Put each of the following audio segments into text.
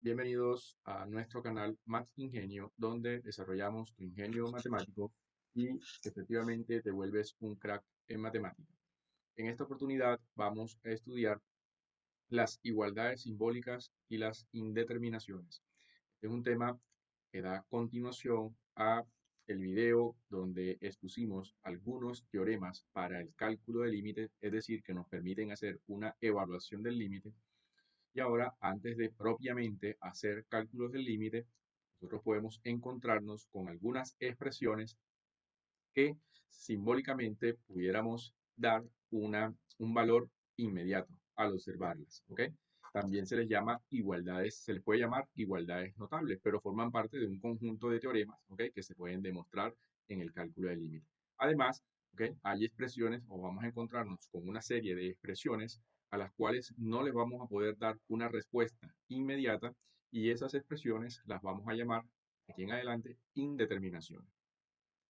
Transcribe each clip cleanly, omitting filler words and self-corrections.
Bienvenidos a nuestro canal Math Ingenio, donde desarrollamos tu ingenio matemático y efectivamente te vuelves un crack en matemáticas. En esta oportunidad vamos a estudiar las igualdades simbólicas y las indeterminaciones. Es un tema que da continuación a el video donde expusimos algunos teoremas para el cálculo de límites, es decir, que nos permiten hacer una evaluación del límite. Y ahora, antes de propiamente hacer cálculos del límite, nosotros podemos encontrarnos con algunas expresiones que simbólicamente pudiéramos dar un valor inmediato al observarlas, ¿ok? También se les llama igualdades, se les puede llamar igualdades notables, pero forman parte de un conjunto de teoremas, ¿ok? Que se pueden demostrar en el cálculo del límite. Además, ¿ok? Hay expresiones o vamos a encontrarnos con una serie de expresiones a las cuales no les vamos a poder dar una respuesta inmediata y esas expresiones las vamos a llamar aquí en adelante indeterminaciones.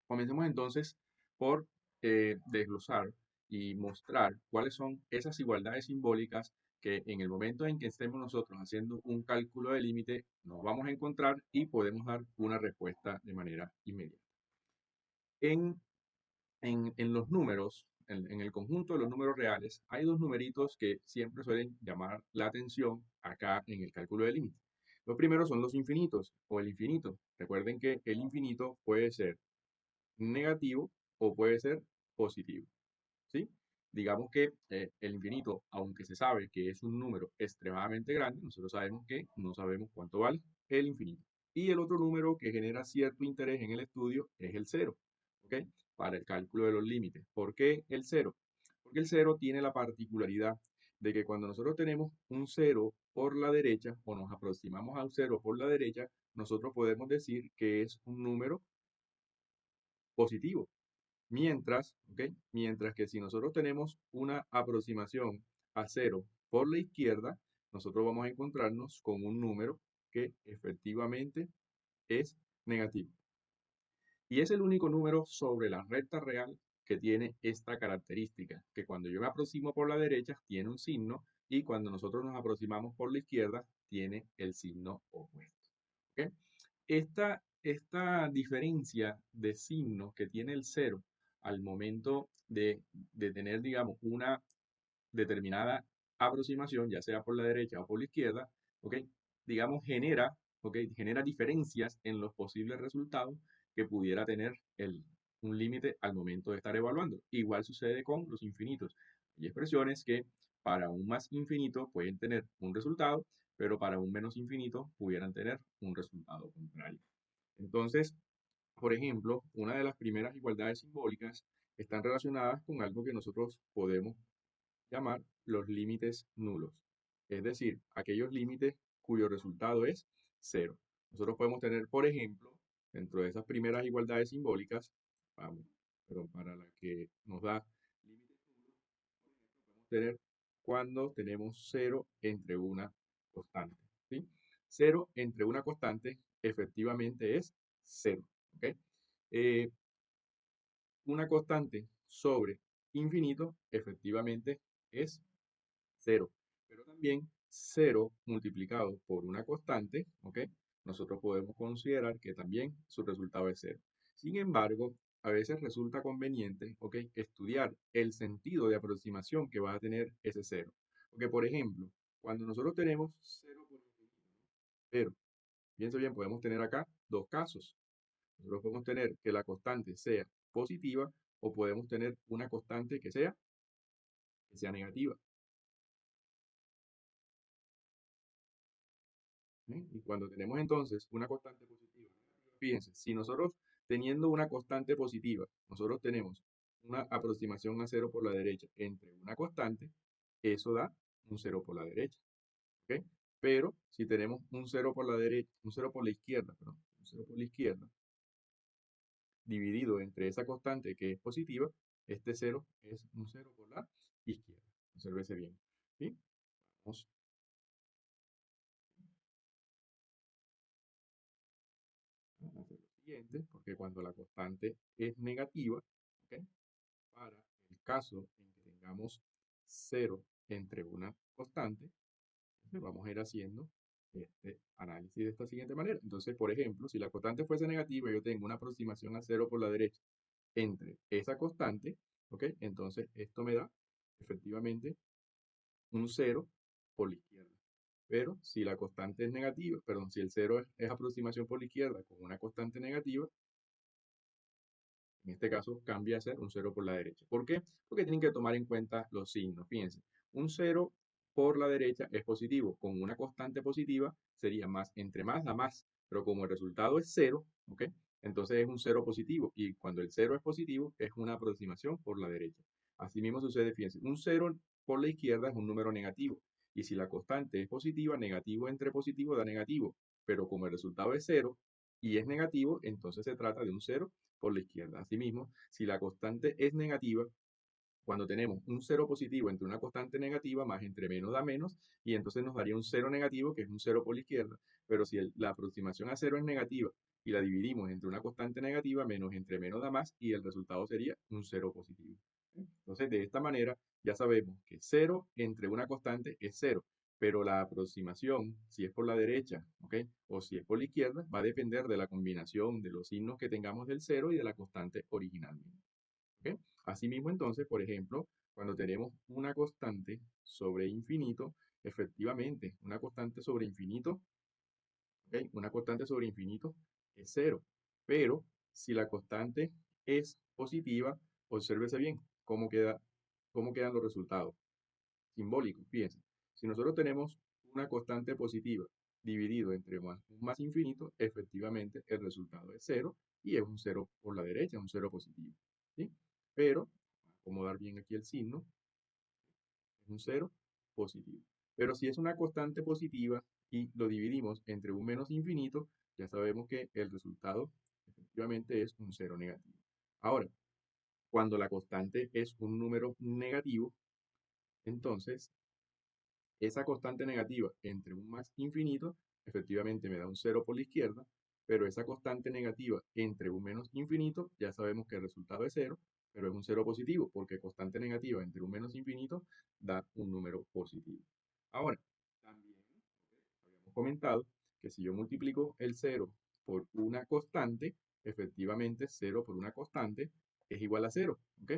Comencemos entonces por desglosar y mostrar cuáles son esas igualdades simbólicas que en el momento en que estemos nosotros haciendo un cálculo de límite nos vamos a encontrar y podemos dar una respuesta de manera inmediata. En, en los números, en el conjunto de los números reales, hay dos numeritos que siempre suelen llamar la atención acá en el cálculo de límite. Los primeros son los infinitos o el infinito. Recuerden que el infinito puede ser negativo o puede ser positivo, ¿sí? Digamos que el infinito, aunque se sabe que es un número extremadamente grande, nosotros sabemos que no sabemos cuánto vale el infinito. Y el otro número que genera cierto interés en el estudio es el cero, ¿ok? Para el cálculo de los límites. ¿Por qué el cero? Porque el cero tiene la particularidad de que cuando nosotros tenemos un cero por la derecha o nos aproximamos a un cero por la derecha, nosotros podemos decir que es un número positivo. Mientras que si nosotros tenemos una aproximación a cero por la izquierda, nosotros vamos a encontrarnos con un número que efectivamente es negativo. Y es el único número sobre la recta real que tiene esta característica, que cuando yo me aproximo por la derecha tiene un signo y cuando nosotros nos aproximamos por la izquierda tiene el signo opuesto. ¿Ok? Esta diferencia de signo que tiene el cero al momento de tener, digamos, una determinada aproximación, ya sea por la derecha o por la izquierda, ¿ok? Digamos, genera diferencias en los posibles resultados que pudiera tener un límite al momento de estar evaluando. Igual sucede con los infinitos. Hay expresiones que para un más infinito pueden tener un resultado, pero para un menos infinito pudieran tener un resultado contrario. Entonces, por ejemplo, una de las primeras igualdades simbólicas están relacionadas con algo que nosotros podemos llamar los límites nulos, es decir, aquellos límites cuyo resultado es cero. Nosotros podemos tener, por ejemplo, dentro de esas primeras igualdades simbólicas, vamos, perdón, para la que nos da límites nulos, podemos tener cuando tenemos cero entre una constante, ¿sí? Cero entre una constante efectivamente es cero, ¿ok? Eh, una constante sobre infinito efectivamente es cero. Pero también cero multiplicado por una constante, ¿ok? Nosotros podemos considerar que también su resultado es cero. Sin embargo, a veces resulta conveniente, ¿ok? Estudiar el sentido de aproximación que va a tener ese cero. Porque, por ejemplo, cuando nosotros tenemos cero por infinito, ¿no? Pero, pienso bien, podemos tener acá dos casos. Nosotros podemos tener que la constante sea positiva o podemos tener una constante que sea negativa. ¿Sí? Y cuando tenemos entonces una constante positiva, fíjense, si nosotros teniendo una constante positiva, nosotros tenemos una aproximación a cero por la derecha entre una constante, eso da un cero por la derecha, ¿ok? Pero si tenemos un cero por la derecha, un cero por la izquierda, perdón, un cero por la izquierda, dividido entre esa constante que es positiva, este cero es un cero por la izquierda. Obsérvese bien, ¿sí? Vamos a hacer lo siguiente, porque cuando la constante es negativa, ¿ok? Para el caso en que tengamos cero entre una constante, vamos a ir haciendo este análisis de esta siguiente manera. Entonces, por ejemplo, si la constante fuese negativa, yo tengo una aproximación a cero por la derecha entre esa constante, ¿ok? Entonces, esto me da efectivamente un cero por la izquierda. Pero si la constante es negativa, perdón, si el cero es aproximación por la izquierda con una constante negativa, en este caso cambia a ser un cero por la derecha. ¿Por qué? Porque tienen que tomar en cuenta los signos. Fíjense, un cero por la derecha es positivo. Con una constante positiva sería más, entre más da más. Pero como el resultado es cero, ¿ok? Entonces es un cero positivo. Y cuando el cero es positivo, es una aproximación por la derecha. Así mismo sucede, fíjense, un cero por la izquierda es un número negativo. Y si la constante es positiva, negativo entre positivo da negativo. Pero como el resultado es cero y es negativo, entonces se trata de un cero por la izquierda. Asimismo, si la constante es negativa, cuando tenemos un cero positivo entre una constante negativa, más entre menos da menos, y entonces nos daría un cero negativo, que es un cero por la izquierda. Pero si la aproximación a cero es negativa y la dividimos entre una constante negativa, menos entre menos da más, y el resultado sería un cero positivo. Entonces, de esta manera, ya sabemos que cero entre una constante es cero, pero la aproximación, si es por la derecha, ¿ok? O si es por la izquierda, va a depender de la combinación de los signos que tengamos del cero y de la constante originalmente. ¿Ok? Asimismo, entonces, por ejemplo, cuando tenemos una constante sobre infinito, efectivamente, una constante sobre infinito, ¿ok? Una constante sobre infinito es cero. Pero si la constante es positiva, obsérvese bien cómo quedan los resultados simbólicos. Fíjense, si nosotros tenemos una constante positiva dividido entre un más infinito, efectivamente el resultado es cero y es un cero por la derecha, un cero positivo. ¿Sí? Pero, acomodar bien aquí el signo, es un cero positivo. Pero si es una constante positiva y lo dividimos entre un menos infinito, ya sabemos que el resultado efectivamente es un cero negativo. Ahora, cuando la constante es un número negativo, entonces esa constante negativa entre un más infinito, efectivamente me da un cero por la izquierda, pero esa constante negativa entre un menos infinito, ya sabemos que el resultado es cero, pero es un cero positivo, porque constante negativa entre un menos infinito da un número positivo. Ahora, también habíamos comentado que si yo multiplico el cero por una constante, efectivamente cero por una constante es igual a cero, ¿ok?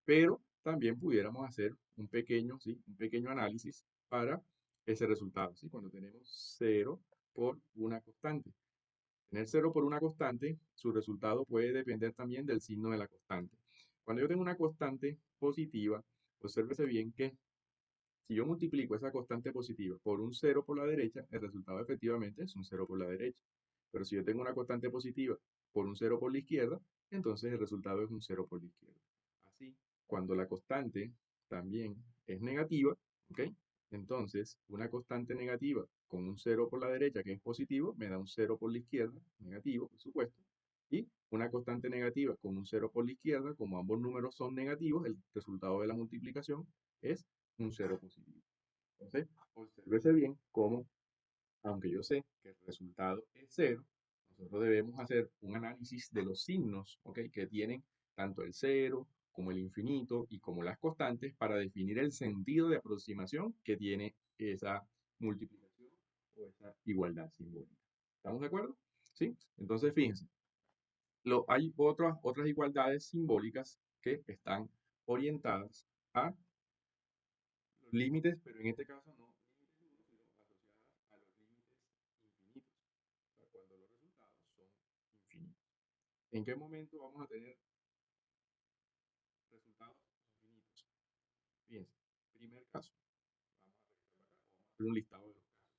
Pero también pudiéramos hacer un pequeño, ¿sí? Un pequeño análisis para ese resultado, ¿sí? Cuando tenemos cero por una constante. Tener cero por una constante, su resultado puede depender también del signo de la constante. Cuando yo tengo una constante positiva, obsérvese bien que si yo multiplico esa constante positiva por un cero por la derecha, el resultado efectivamente es un cero por la derecha. Pero si yo tengo una constante positiva por un cero por la izquierda, entonces el resultado es un cero por la izquierda. Así, cuando la constante también es negativa, ¿ok? Entonces, una constante negativa con un cero por la derecha, que es positivo, me da un cero por la izquierda, negativo, por supuesto. Y una constante negativa con un cero por la izquierda, como ambos números son negativos, el resultado de la multiplicación es un cero positivo. Entonces, obsérvese bien cómo, aunque yo sé que el resultado es cero, nosotros debemos hacer un análisis de los signos, ¿ok? Que tienen tanto el cero como el infinito y como las constantes para definir el sentido de aproximación que tiene esa multiplicación o esa igualdad simbólica. ¿Estamos de acuerdo? ¿Sí? Entonces, fíjense, hay otras igualdades simbólicas que están orientadas a los límites, pero en este caso no límites nulos, sino asociadas a los límites infinitos, o sea, cuando los resultados son infinitos. ¿En qué momento vamos a tener resultados infinitos? Fíjense, primer caso, vamos a hacer un listado de los casos.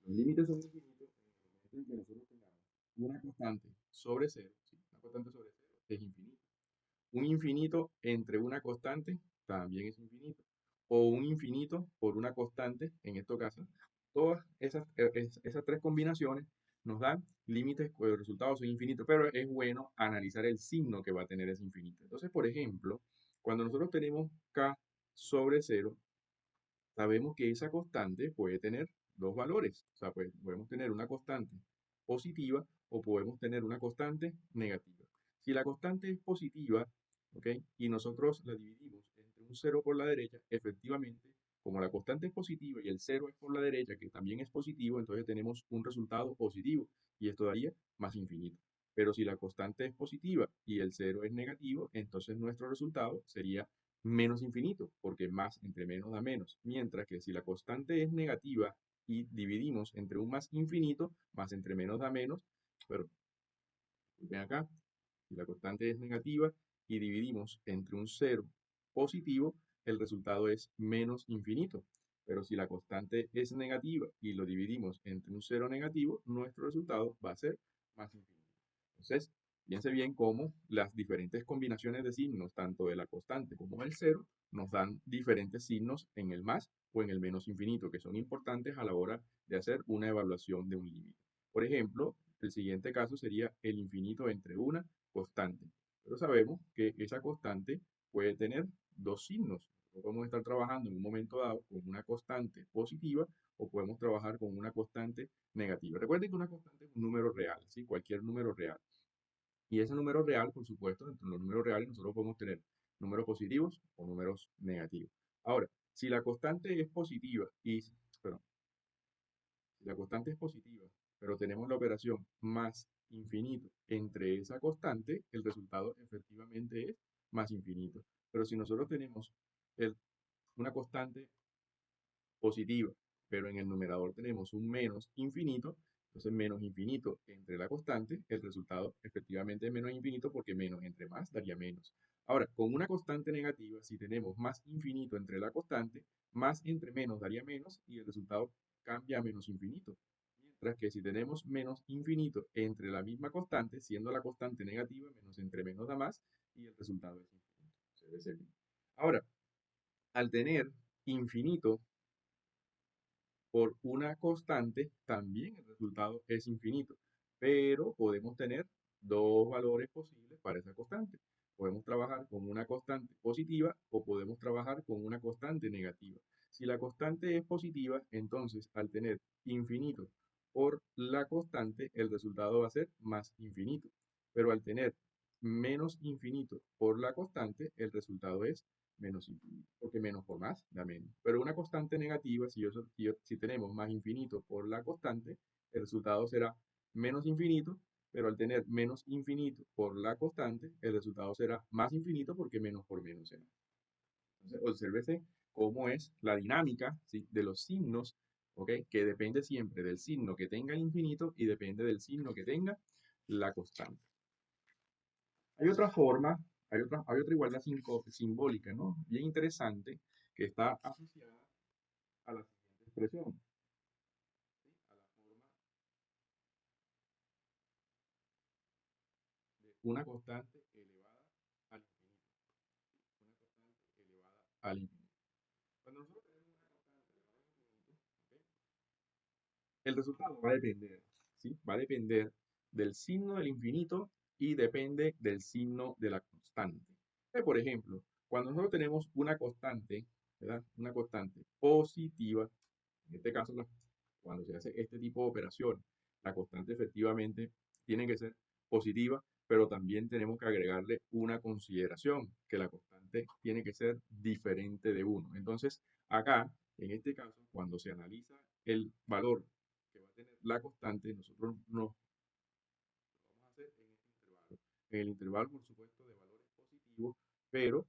Los límites son infinitos en el momento en que nosotros tengamos una constante sobre cero, ¿sí? Una constante sobre cero es infinito. Un infinito entre una constante también es infinito. O un infinito por una constante, en este caso. Todas esas tres combinaciones nos dan límites cuyos resultados son infinitos, pero es bueno analizar el signo que va a tener ese infinito. Entonces, por ejemplo, cuando nosotros tenemos k sobre cero, sabemos que esa constante puede tener dos valores. O sea, pues podemos tener una constante positiva o podemos tener una constante negativa. Si la constante es positiva, ¿ok? Y nosotros la dividimos entre un cero por la derecha, efectivamente como la constante es positiva y el cero es por la derecha, que también es positivo, entonces tenemos un resultado positivo y esto daría más infinito. Pero si la constante es positiva y el cero es negativo, entonces nuestro resultado sería menos infinito, porque más entre menos da menos. Mientras que si la constante es negativa y dividimos entre un más infinito, más entre menos da menos, pero ven acá, si la constante es negativa y dividimos entre un cero positivo, el resultado es menos infinito. Pero si la constante es negativa y lo dividimos entre un cero negativo, nuestro resultado va a ser más infinito. Entonces, piense bien cómo las diferentes combinaciones de signos, tanto de la constante como del cero, nos dan diferentes signos en el más o en el menos infinito, que son importantes a la hora de hacer una evaluación de un límite. Por ejemplo, el siguiente caso sería el infinito entre una constante. Pero sabemos que esa constante puede tener dos signos. Podemos estar trabajando en un momento dado con una constante positiva o podemos trabajar con una constante negativa. Recuerden que una constante es un número real, ¿sí? Cualquier número real. Y ese número real, por supuesto, dentro de los números reales nosotros podemos tener números positivos o números negativos. Ahora, si la constante es positiva perdón, si la constante es positiva, pero tenemos la operación más infinito entre esa constante, el resultado efectivamente es más infinito. Pero si nosotros tenemos el- una constante positiva, pero en el numerador tenemos un menos infinito, entonces menos infinito entre la constante, el resultado efectivamente es menos infinito porque menos entre más daría menos. Ahora, con una constante negativa, si tenemos más infinito entre la constante, más entre menos daría menos y el resultado cambia a menos infinito. Mientras que si tenemos menos infinito entre la misma constante, siendo la constante negativa, menos entre menos da más y el resultado es infinito. Se debe ser bien. Ahora, al tener infinito por una constante, también el resultado es infinito. Pero podemos tener dos valores posibles para esa constante. Podemos trabajar con una constante positiva o podemos trabajar con una constante negativa. Si la constante es positiva, entonces al tener infinito por la constante, el resultado va a ser más infinito. Pero al tener menos infinito por la constante, el resultado es menos infinito, porque menos por más da menos. Pero una constante negativa, si tenemos más infinito por la constante, el resultado será menos infinito, pero al tener menos infinito por la constante, el resultado será más infinito porque menos por menos será. Entonces, obsérvese cómo es la dinámica, ¿sí?, de los signos, ¿ok? Que depende siempre del signo que tenga el infinito y depende del signo que tenga la constante. Hay otra forma, hay otra igualdad simbólica, ¿no? Bien interesante, que está asociada a la siguiente expresión, ¿sí? A la forma de una constante elevada al infinito. ¿Sí? Una constante elevada al infinito. Cuando nosotros tenemos una constante elevada al infinito, ¿ok?, el resultado va a depender, ¿sí? Va a depender del signo del infinito y depende del signo de la constante. Por ejemplo, cuando nosotros tenemos una constante, ¿verdad? Una constante positiva, en este caso, cuando se hace este tipo de operación, la constante efectivamente tiene que ser positiva, pero también tenemos que agregarle una consideración, que la constante tiene que ser diferente de 1. Entonces, acá, en este caso, cuando se analiza el valor que va a tener la constante, nosotros nos lo vamos a hacer en este intervalo. En el intervalo, por supuesto, de valores positivos, pero,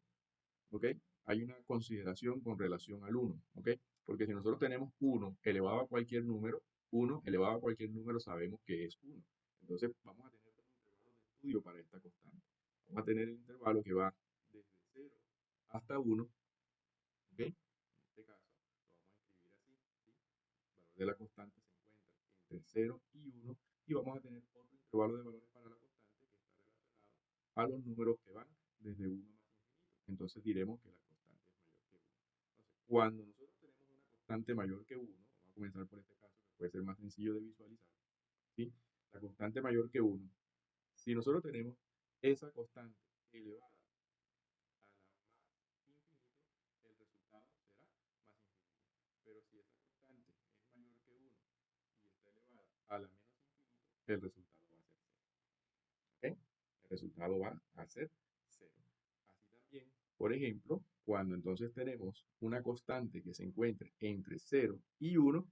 ¿ok?, hay una consideración con relación al 1, ¿ok? Porque si nosotros tenemos 1 elevado a cualquier número, 1 elevado a cualquier número sabemos que es 1. Entonces vamos a tener dos intervalos de estudio para esta constante. Vamos a tener el intervalo que va desde 0 hasta 1, ¿ok? En este caso lo vamos a escribir así, ¿sí? El valor de la constante se encuentra entre 0 y 1 y vamos a tener otro intervalo de valores para la constante que está relacionado a los números que van desde 1 más infinito. Entonces diremos que la constante es mayor que 1. Entonces, cuando nosotros tenemos una constante mayor que 1, vamos a comenzar por este caso que puede ser más sencillo de visualizar, ¿sí? La constante mayor que 1, si nosotros tenemos esa constante elevada a la más infinito, el resultado será más infinito. Pero si esa constante es mayor que 1 y está elevada a la menos infinito, el resultado va a ser 0. ¿Ok? El resultado va a ser 0. Así también, por ejemplo, cuando entonces tenemos una constante que se encuentre entre 0 y 1,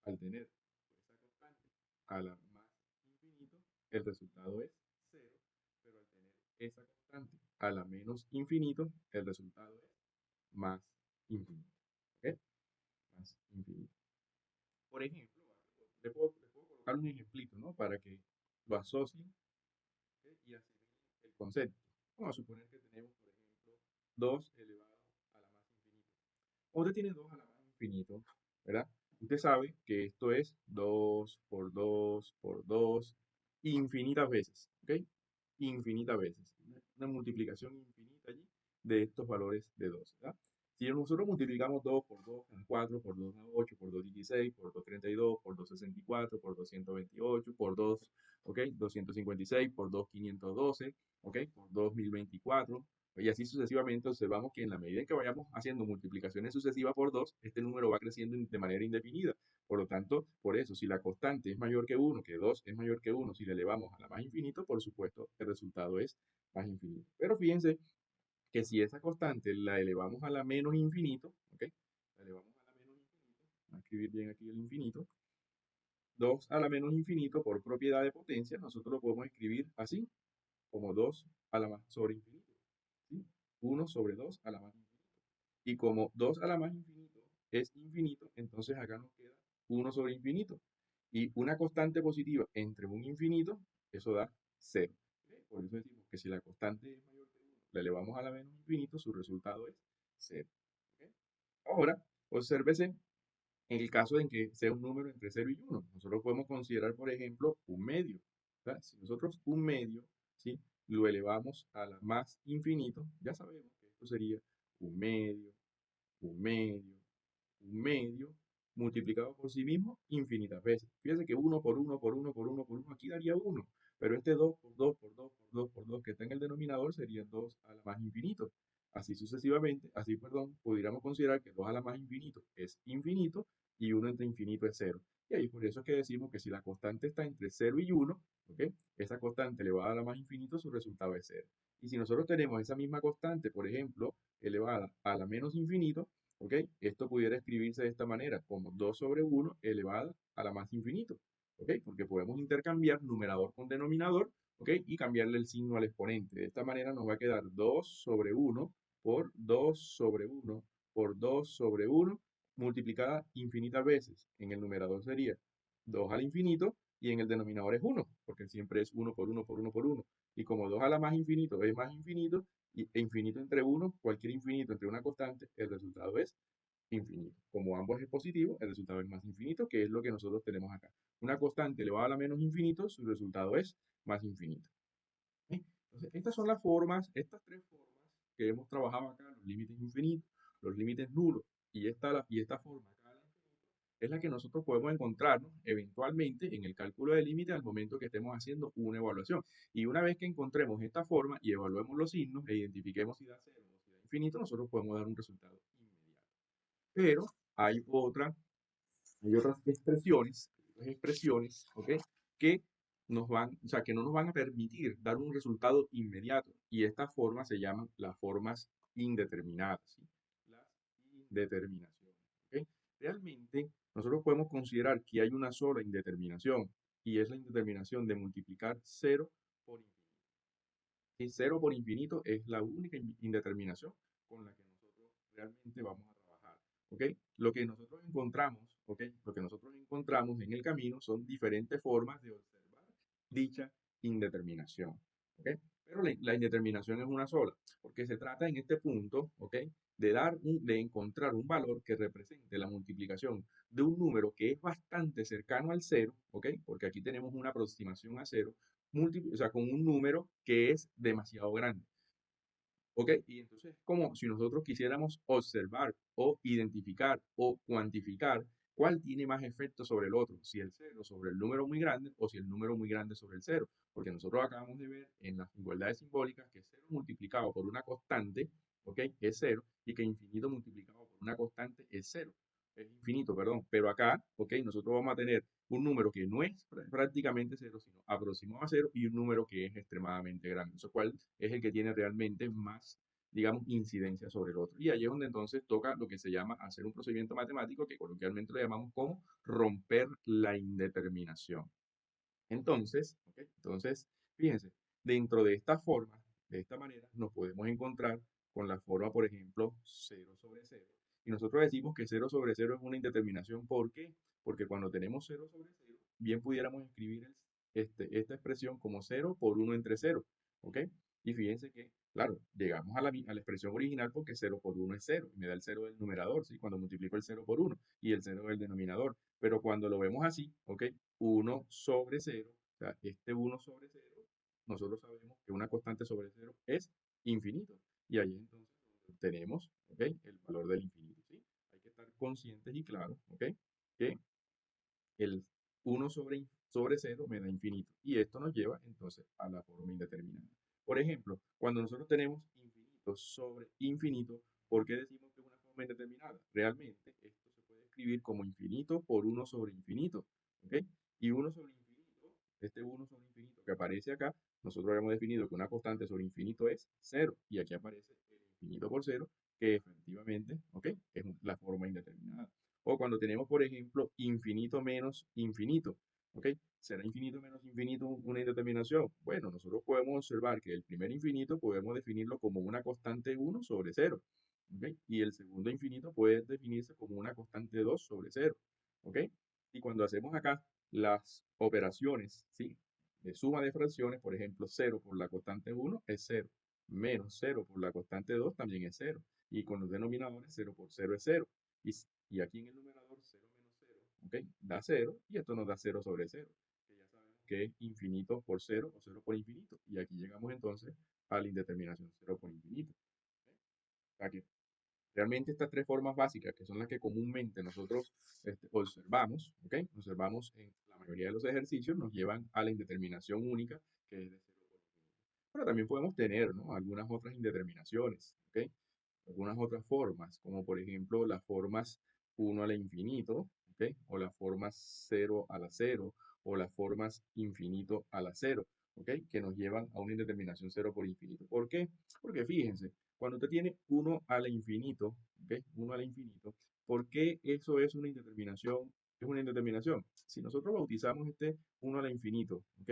al tener esa constante a la más infinito, el resultado es 0, pero al tener esa constante a la menos infinito, el resultado es más infinito. ¿Ok? Más infinito. Por ejemplo, le puedo colocar un ejemplito, ¿no? Para que lo asocien, ¿ok? Y así el concepto. Vamos a suponer que tenemos, por ejemplo, 2 elevado a la más infinito. Cuando usted tiene 2 a la más infinito, ¿verdad? Usted sabe que esto es 2 por 2 por 2 infinitas veces, ¿ok? Infinitas veces. Una multiplicación infinita allí de estos valores de 2, ¿verdad? Si nosotros multiplicamos 2 por 2 da 4, por 2 da 8, por 2 16, por 2 32, por 2 64, por 2 128, por 2, ¿ok? 256, por 2 512, ¿ok? Por 2 1024, y así sucesivamente observamos que en la medida en que vayamos haciendo multiplicaciones sucesivas por 2, este número va creciendo de manera indefinida. Por lo tanto, por eso, si la constante es mayor que 1, que 2 es mayor que 1, si le elevamos a la más infinito, por supuesto, el resultado es más infinito. Pero fíjense que si esa constante la elevamos a la menos infinito, ¿ok? La elevamos a la menos infinito, voy a escribir bien aquí el infinito, 2 a la menos infinito por propiedad de potencia, nosotros lo podemos escribir así, como 2 a la más sobre infinito, ¿sí? 1 sobre 2 a la más infinito. Y como 2 a la más infinito es infinito, entonces acá nos queda 1 sobre infinito. Y una constante positiva entre un infinito, eso da 0. Por eso decimos que si la constante es mayor que 1, la elevamos a la menos infinito, su resultado es 0. ¿Ok? Ahora, obsérvese en el caso de que sea un número entre 0 y 1. Nosotros podemos considerar, por ejemplo, un medio. ¿Verdad? Si nosotros un medio, ¿sí? Lo elevamos a la más infinito, ya sabemos que esto sería un medio, un medio, un medio, multiplicado por sí mismo infinitas veces. Fíjense que uno por uno por uno por uno por uno aquí daría uno, pero este 2 por 2 por 2 por 2 por 2 que está en el denominador sería 2 a la más infinito. Así sucesivamente, así, perdón, pudiéramos considerar que 2 a la más infinito es infinito y 1 entre infinito es 0. Y ahí por eso es que decimos que si la constante está entre 0 y 1, ¿ok? Esa constante elevada a la más infinito, su resultado es 0. Y si nosotros tenemos esa misma constante, por ejemplo, elevada a la menos infinito, ¿ok? Esto pudiera escribirse de esta manera, como 2 sobre 1 elevado a la más infinito, ¿ok? Porque podemos intercambiar numerador con denominador, ¿ok? Y cambiarle el signo al exponente. De esta manera nos va a quedar 2 sobre 1 por 2 sobre 1 por 2 sobre 1 multiplicada infinitas veces. En el numerador sería 2 al infinito y en el denominador es 1, porque siempre es 1 por 1 por 1 por 1. Y como 2 a la más infinito es más infinito, e infinito entre 1, cualquier infinito entre una constante, el resultado es infinito. Como ambos es positivo, el resultado es más infinito, que es lo que nosotros tenemos acá. Una constante elevada a la menos infinito, su resultado es más infinito. ¿Sí? Entonces, estas son las formas, estas tres formas que hemos trabajado acá, los límites infinitos, los límites nulos, y esta forma acá al infinito, es la que nosotros podemos encontrarnos eventualmente en el cálculo de límite al momento que estemos haciendo una evaluación. Y una vez que encontremos esta forma y evaluemos los signos e identifiquemos si da cero o si da infinito, nosotros podemos dar un resultado inmediato. Pero hay otras expresiones, ¿ok? Que o sea, que no nos van a permitir dar un resultado inmediato. Y estas formas se llaman las formas indeterminadas, ¿sí? Las indeterminaciones, ¿ok? Realmente, nosotros podemos considerar que hay una sola indeterminación, y es la indeterminación de multiplicar cero por infinito. Y cero por infinito es la única indeterminación con la que nosotros realmente vamos a trabajar. ¿Ok? Lo que nosotros encontramos, ¿ok? Lo que nosotros encontramos en el camino son diferentes formas de observar dicha indeterminación. ¿Ok? Pero la indeterminación es una sola, porque se trata en este punto, ¿ok? De encontrar un valor que represente la multiplicación de un número que es bastante cercano al cero, ¿ok? Porque aquí tenemos una aproximación a cero, o sea, con un número que es demasiado grande. ¿Ok? Y entonces es como si nosotros quisiéramos observar o identificar o cuantificar cuál tiene más efecto sobre el otro, si el cero sobre el número muy grande o si el número muy grande sobre el cero. Porque nosotros acabamos de ver en las igualdades simbólicas que cero multiplicado por una constante, ¿ok? Es cero, y que infinito multiplicado por una constante es cero. Es infinito, perdón. Pero acá, ¿ok? Nosotros vamos a tener un número que no es prácticamente cero, sino aproximado a cero, y un número que es extremadamente grande. Eso cual es el que tiene realmente más digamos, incidencia sobre el otro. Y ahí es donde entonces toca lo que se llama hacer un procedimiento matemático que coloquialmente lo llamamos como romper la indeterminación. Entonces, fíjense, dentro de esta forma, de esta manera, nos podemos encontrar con la forma, por ejemplo, 0/0. Y nosotros decimos que 0/0 es una indeterminación. ¿Por qué? Porque cuando tenemos 0/0, bien pudiéramos escribir esta expresión como 0/1 entre 0. ¿Ok? Y fíjense que, claro, llegamos a la expresión original porque 0/1 es 0. Y me da el 0 del numerador, ¿sí? Cuando multiplico el 0 por 1 y el 0 del denominador. Pero cuando lo vemos así, ¿ok? 1/0, o sea, este 1/0, nosotros sabemos que una constante sobre 0 es infinito. Y ahí entonces tenemos, ¿ok? El valor del infinito, ¿sí? Hay que estar conscientes y claros, ¿ok? Que el 1/0 me da infinito. Y esto nos lleva entonces a la forma indeterminada. Por ejemplo, cuando nosotros tenemos infinito sobre infinito, ¿por qué decimos que es una forma indeterminada? Realmente esto se puede escribir como infinito por 1/infinito. ¿Ok? Y 1/infinito, este 1/infinito que aparece acá, nosotros habíamos definido que una constante sobre infinito es 0. Y aquí aparece el infinito por 0, que efectivamente, ¿ok? Es la forma indeterminada. O cuando tenemos, por ejemplo, infinito menos infinito. ¿Ok? ¿Será infinito menos infinito una indeterminación? Bueno, nosotros podemos observar que el primer infinito podemos definirlo como una constante 1/0. ¿Ok? Y el segundo infinito puede definirse como una constante 2/0. ¿Ok? Y cuando hacemos acá las operaciones, ¿sí? De suma de fracciones, por ejemplo, 0 por la constante 1 es 0, menos 0 por la constante 2 también es 0. Y con los denominadores 0 por 0 es 0. Y, y aquí en el numerador 0 menos 0, ¿ok? Da 0 y esto nos da 0/0, que ya sabemos que es infinito por 0 o 0 por infinito. Y aquí llegamos entonces a la indeterminación 0 por infinito. ¿Ok? O sea que realmente estas tres formas básicas, que son las que comúnmente nosotros observamos, ¿ok? Observamos en la mayoría de los ejercicios, nos llevan a la indeterminación única, que es de 0 por infinito. Pero también podemos tener, ¿no? Algunas otras indeterminaciones, ¿ok? Algunas otras formas, como por ejemplo las formas 1 al infinito, ¿ok? O las formas 0 a la 0, o las formas infinito a la 0, ¿ok? Que nos llevan a una indeterminación 0 por infinito. ¿Por qué? Porque fíjense, cuando usted tiene 1 al infinito, ¿ok? 1 al infinito, ¿por qué eso es una indeterminación? Es una indeterminación. Si nosotros bautizamos este 1 al infinito, ¿ok?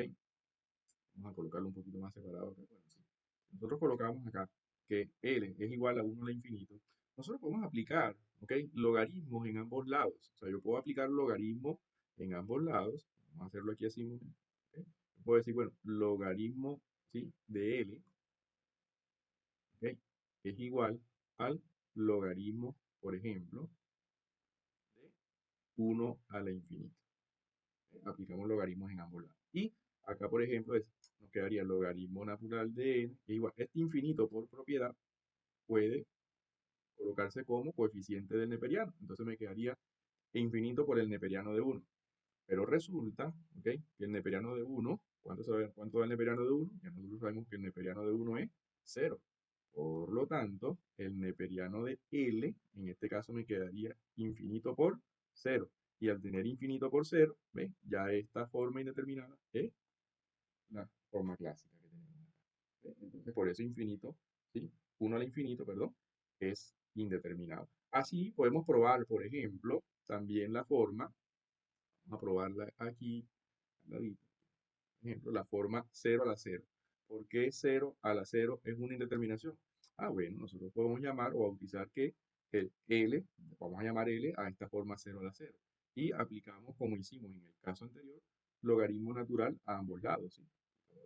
Vamos a colocarlo un poquito más separado acá. Bueno, sí. Nosotros colocamos acá que L es igual a 1 al infinito. Nosotros podemos aplicar, ¿ok? Logaritmos en ambos lados. O sea, yo puedo aplicar logaritmo en ambos lados. Vamos a hacerlo aquí así. ¿Ok? Puedo decir, bueno, logaritmo, ¿sí? De L, ¿ok? Es igual al logaritmo, por ejemplo, de 1 al infinito. Aplicamos logaritmos en ambos lados. Y acá, por ejemplo, nos quedaría el logaritmo natural de n, que igual, este infinito por propiedad puede colocarse como coeficiente del neperiano. Entonces me quedaría infinito por el neperiano de 1. Pero resulta, ¿ok? Que el neperiano de 1, ¿cuánto da el neperiano de 1? Ya nosotros sabemos que el neperiano de 1 es 0. Por lo tanto, el neperiano de L, en este caso me quedaría infinito por 0. Y al tener infinito por 0, ¿ves? Ya esta forma indeterminada es la forma clásica que tenemos acá. ¿Ves? Entonces, por eso infinito, ¿sí? 1 al infinito, perdón, es indeterminado. Así podemos probar, por ejemplo, también la forma, vamos a probarla aquí, al ladito. Por ejemplo, la forma 0 a la 0. ¿Por qué 0 a la 0 es una indeterminación? Ah, bueno, nosotros podemos llamar o bautizar que el L, vamos a llamar L a esta forma 0 a la 0. Y aplicamos, como hicimos en el caso anterior, logaritmo natural a ambos lados, ¿sí?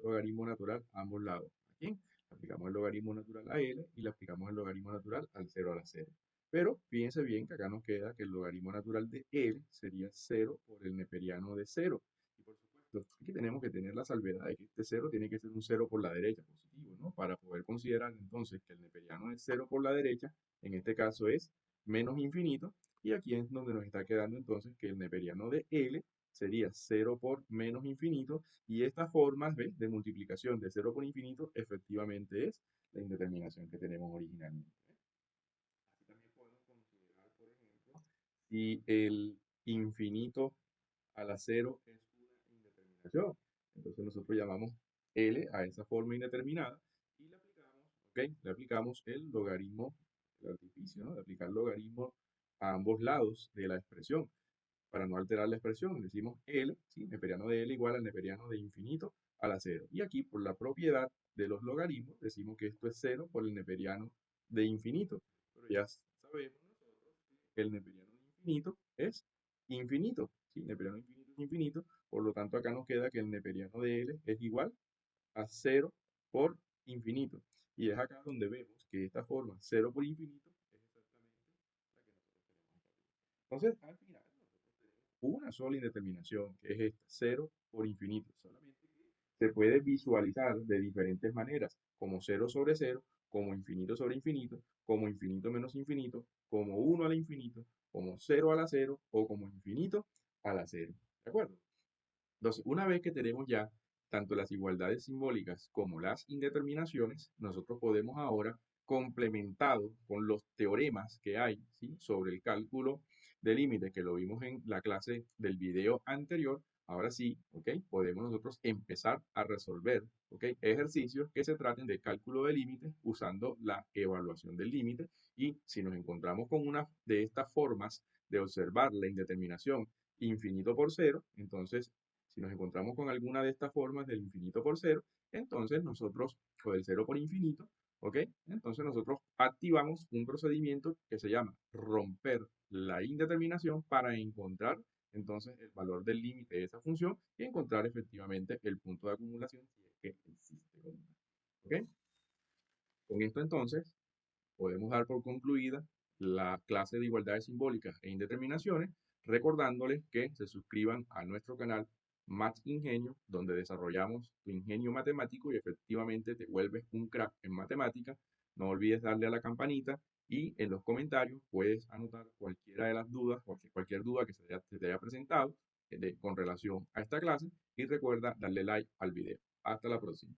Logaritmo natural a ambos lados. Aquí aplicamos el logaritmo natural a L y le aplicamos el logaritmo natural al 0 a la 0. Pero fíjense bien que acá nos queda que el logaritmo natural de L sería 0 por el neperiano de 0. Y por supuesto, aquí tenemos que tener la salvedad de que este 0 tiene que ser un 0 por la derecha, positivo, ¿no? Para poder considerar entonces que el neperiano de 0 por la derecha, en este caso es menos infinito, y aquí es donde nos está quedando entonces que el neperiano de L sería 0 por menos infinito, y esta forma, ¿ves? De multiplicación de 0 por infinito efectivamente es la indeterminación que tenemos originalmente. Así también podemos considerar, por ejemplo, si el infinito a la 0 es una indeterminación. Entonces nosotros llamamos L a esa forma indeterminada y le aplicamos, ¿ok? Le aplicamos el logaritmo, el artificio, ¿no? De aplicar logaritmo a ambos lados de la expresión para no alterar la expresión. Decimos L, ¿sí? Neperiano de L igual al neperiano de infinito a la cero. Y aquí, por la propiedad de los logaritmos, decimos que esto es cero por el neperiano de infinito. Pero ya sabemos nosotros que el neperiano de infinito es infinito, ¿sí? Neperiano de infinito es infinito, por lo tanto acá nos queda que el neperiano de L es igual a cero por infinito. Y es acá donde vemos que esta forma, cero por infinito, es exactamente la que nosotros tenemos acá. Entonces, al final, nosotros tenemos una sola indeterminación, que es esta, cero por infinito. Solamente que se puede visualizar de diferentes maneras, como cero sobre cero, como infinito sobre infinito, como infinito menos infinito, como uno al infinito, como cero a la cero o como infinito a la cero. ¿De acuerdo? Entonces, una vez que tenemos ya tanto las igualdades simbólicas como las indeterminaciones, nosotros podemos ahora, complementado con los teoremas que hay, ¿sí? Sobre el cálculo de límites, que lo vimos en la clase del video anterior, ahora sí, ¿ok? Podemos nosotros empezar a resolver, ¿ok? Ejercicios que se traten de cálculo de límites usando la evaluación del límite. Y si nos encontramos con una de estas formas de observar la indeterminación infinito por cero, entonces si nos encontramos con alguna de estas formas del infinito por cero, entonces nosotros, o del cero por infinito, ¿ok? Entonces nosotros activamos un procedimiento que se llama romper la indeterminación para encontrar entonces el valor del límite de esa función y encontrar efectivamente el punto de acumulación si es que existe como tal, ¿ok? Con esto entonces podemos dar por concluida la clase de igualdades simbólicas e indeterminaciones, recordándoles que se suscriban a nuestro canal Math Ingenio, donde desarrollamos tu ingenio matemático y efectivamente te vuelves un crack en matemática. No olvides darle a la campanita y en los comentarios puedes anotar cualquiera de las dudas, cualquier duda que se te haya presentado con relación a esta clase y recuerda darle like al video. Hasta la próxima.